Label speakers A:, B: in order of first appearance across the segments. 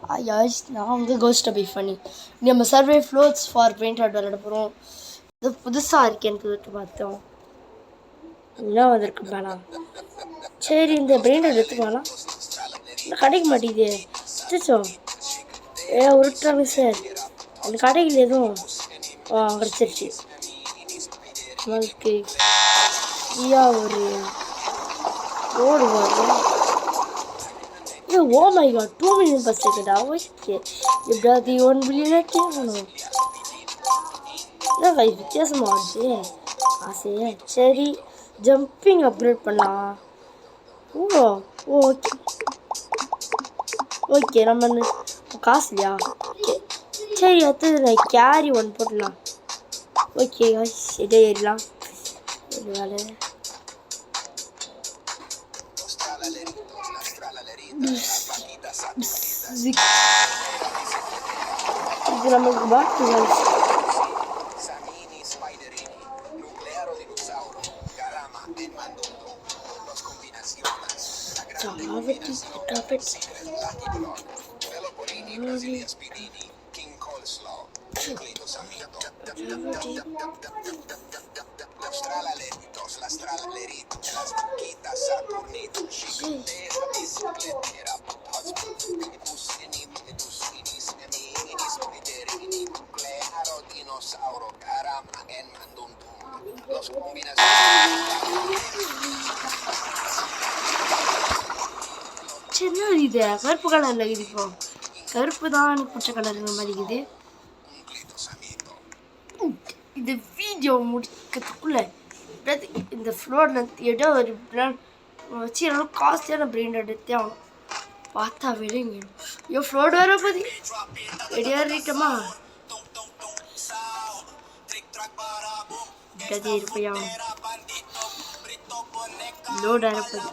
A: Yes, நான் வந்து cost B funny நம்ம சர்வே ஃப்ளோட்ஸ் ஃபார் brainrot விளையாட போகிறோம். இது புதுசாக இருக்கேன்னு சொல்லிட்டு பார்த்தோம். என்ன வந்திருக்கு வேணாம். சரி இந்த brainrot எடுத்துக்கலாம். இல்லை கிடைக்க மாட்டேங்குது. அச்சோ உருட்டுறாங்க சார். அந்த கடையில் எதுவும் கிடச்சிருச்சு. நம்மளுக்கு ஒரு ரோடு வரும். Oh my god, 2 million per second. Okay. எப்படியாவது 1 billion கேட்கணும். என்ன வித்தியாசமாக ஆச்சு ஆசையே. சரி ஜம்பிங் அப்கிரேட் பண்ணலாம். ஓ ஓகே ஓகே நம்ம காசு இல்லையா? ஓகே சரி அடுத்தது நான் கேரி ஒன்று போடலாம். ஓகே இதே ஏறலாம். இது வேலை இது நமக்கு பாட்டு சின்ன இது கருப்பு கலர்ல இருக்குது. இப்போ கருப்பு தான் எனக்கு பிடிச்ச கலர் மாதிரி இருக்குது. இந்த வீடியோ முடிக்கிறதுக்குள்ள இந்த ஃப்ளோரில் ஏதோ ஒரு வச்சு எவ்வளோ காஸ்ட்லியான brainrot எடுத்தே ஆகணும். பார்த்தா விழுங்க ஃப்ளோட் வர போது ரெடியாகிட்டோமா இருப்பையா லோட் ஆகிறப்போது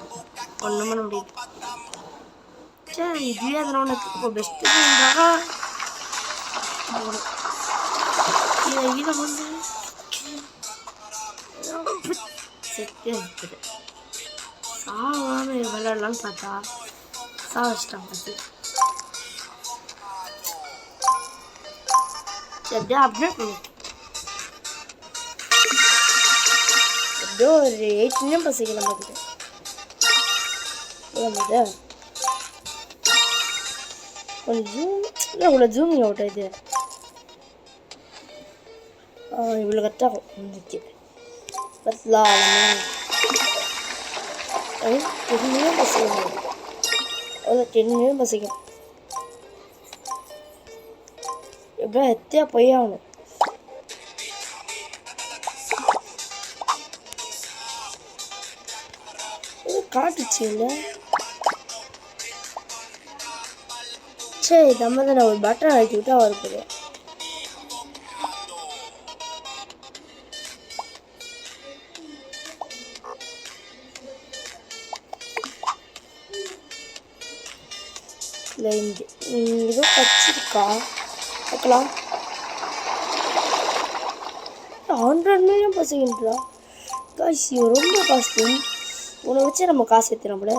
A: ஒன்றும் பண்ண முடியாது. சரி இதுவே அதனால் உனக்கு இப்போ பெஸ்ட்டு இதை வந்து செட்டே இருக்குது. சாவாமல் விளையாடலான்னு பார்த்தா சாவச்சிட்டான் பார்த்து. சரி அப்படியே அப்டேட் பண்ணு. எப்படியோ ஒரு 8 million பசிக்கு நம்ம கிட்ட கொஞ்சம் இவ்வளோ ஜூமிங் அவுட் இது இவ்வளோ கரெக்டாகும். Okay பத்தலாம் 10 million பசிக்கணும். அவ்வளோ 10 million பசிக்கணும். எப்படியா எத்தையா போய் ஆகணும். காட்டுச்சு இல்லை சரி நம்ம தான் ஒரு பட்டன் அழுத்தி விட்டா வரப்போது. ஏதோ கச்சிருக்கா பார்க்கலாம். 100 million பசங்கன்றா காசு ரொம்ப காஸ்ட்லி. உன்னை வச்சு நம்ம காசு ஏற்றுறோம்ல.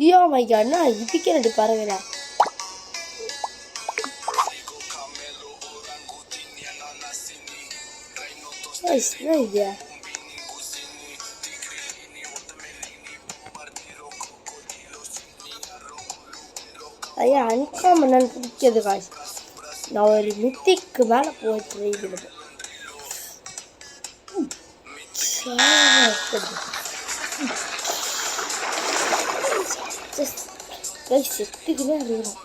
A: ஐயோ மை காட்னா இதுக்கே ரெண்டு பாருங்கடா. ஐயா ஐயா அன்காமன் பிடிக்கிறது காசு. நான் ஒரு மித்திக்கு மேலே போய் ட்ரை பண்ணுவேன். செத்துக்குன்னே இருக்கணும்.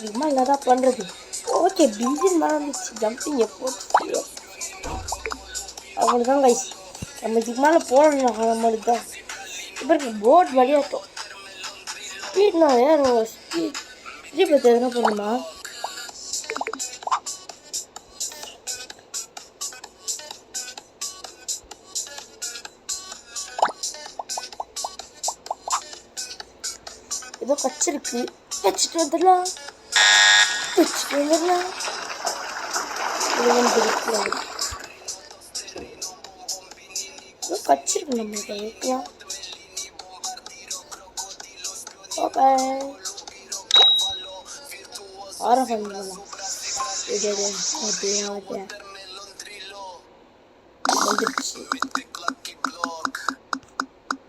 A: இதுமா என்னதான் பண்ணுறது. ஓகே பில்டிங் மேலே இருந்துச்சு ஜம்பிங் எப்போ அவ்வளோதான் கைஸ். நம்ம இதுக்கு மேலே போடணும். நம்மளுக்கு தான் இப்போ போட் வழியாட்டோம். ஸ்பீட்னா வேறு ஸ்பீட் பற்றி எதுனா போடணுமா? ஏதோ கச்சிருக்கு. வச்சுட்டு வந்துடலாம். ஏதோ கச்சிருக்கு நம்மளுக்கு வைக்கலாம். ஓகே ஆரம் பண்ணலாம். வந்துருச்சு.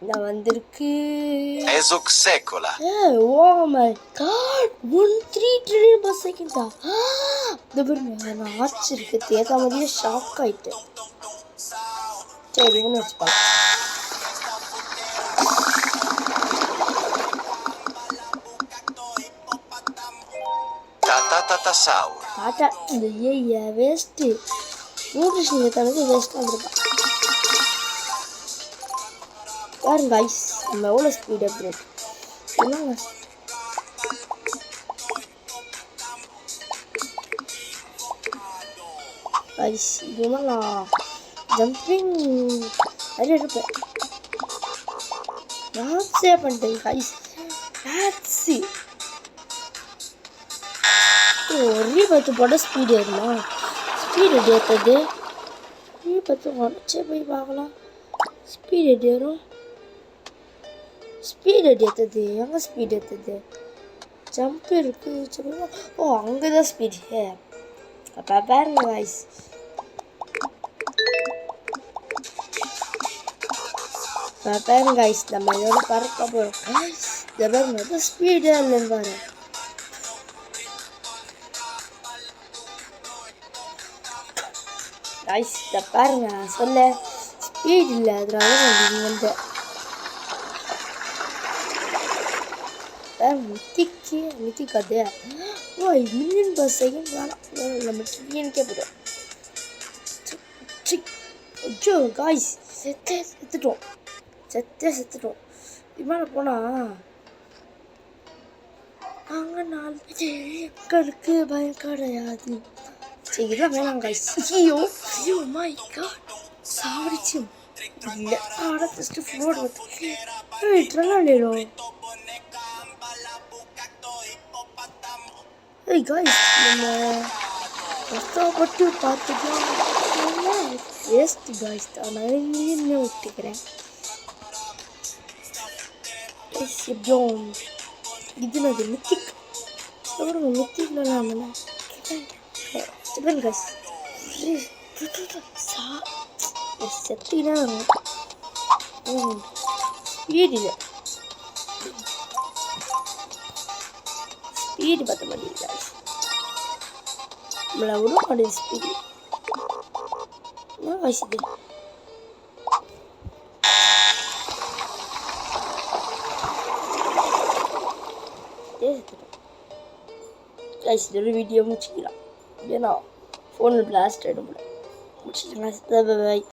A: நான் வந்திருக்கு. Oh my god, 1.3 trillion per second. இந்த பாருங்க, நான் ஆச்சரியத்துக்கு தேர்ந்த மாதிரியே ஷாக் ஆயிட்டேன். சரி, இவனு வச்சுப்பா. டாட்டா இந்த ஏ வேஸ்ட் நியூட்ரிஷன் தனக்கு வேஸ்ட் வந்துருப்பா. பாருங்க ஐஸ் நம்ம எவ்வளோ ஸ்பீட் அப்டேட் என்னங்க ஐஸ் இதுனா நான் ஜம்பிங் நிறைய இருப்பேன். மேட்ஸே பண்ணிட்டேன் ஐஸ் மேட்ஸு ஒரே பத்து போட ஸ்பீடு ஏறுமா? ஸ்பீடு ஏற்றது பத்து உடச்சே போய் பார்க்கலாம். ஸ்பீடு ஏறும். ஸ்பீடு ஏற்றுது எங்கே ஸ்பீடு ஏற்றுது? ஜம்ப் இருக்கு. ஓ அங்கே தான் ஸ்பீடு. அப்போ பாருங்க வாய்ஸ் பாருங்க ஐஸ் நம்ம இதோட பறக்க போகிறோம். இதை பாருங்க ஸ்பீடு இல்லைன்னு பாரு. ஐஸ் இதை பாருங்க சொல்ல ஸ்பீட் இல்லை அதனால நீங்கள் வந்து மித்திக்காது. ஓ மில்லியன் பர் செகண்ட் வேணாம் நம்ம ட்ரில்லியனுக்கே போதும். ஐயோ காய்ஸ் செத்துட்டோம். இவனை போனால் அங்கே 4 மக்களுக்கு பயம் கிடையாது. சரி இதெல்லாம் வேணாம் காய்ஸ். ஐயோ மை காட் சாவடிச்சு இல்லை ஜஸ்ட் ஃப்ளோட் வந்து ட்ரெல்லாம் Hey guys, நம்ம கஷ்டப்பட்டு பார்த்துக்கலாம். வேஸ்ட் காய்ஸ் தான் நான் இங்கே விட்டுக்கிறேன். எப்படியும் இது நான் மித்திக் சொல்லுங்க மித்திக்லாம் சொல்லுங்க காய்ஸ் செத்தினா ஸ்பீட் இல்லை ஸ்பீடு பார்த்த மாட்டேங்குது நம்மளை விட மாட்டேங்குது ஸ்பீடு என்ன வயசுது இதோட வீடியோ முடிச்சுக்கலாம் ஏன்னா ஃபோனில் பிளாஸ்ட் ஆகிடும் முடிச்சுக்கலாம்.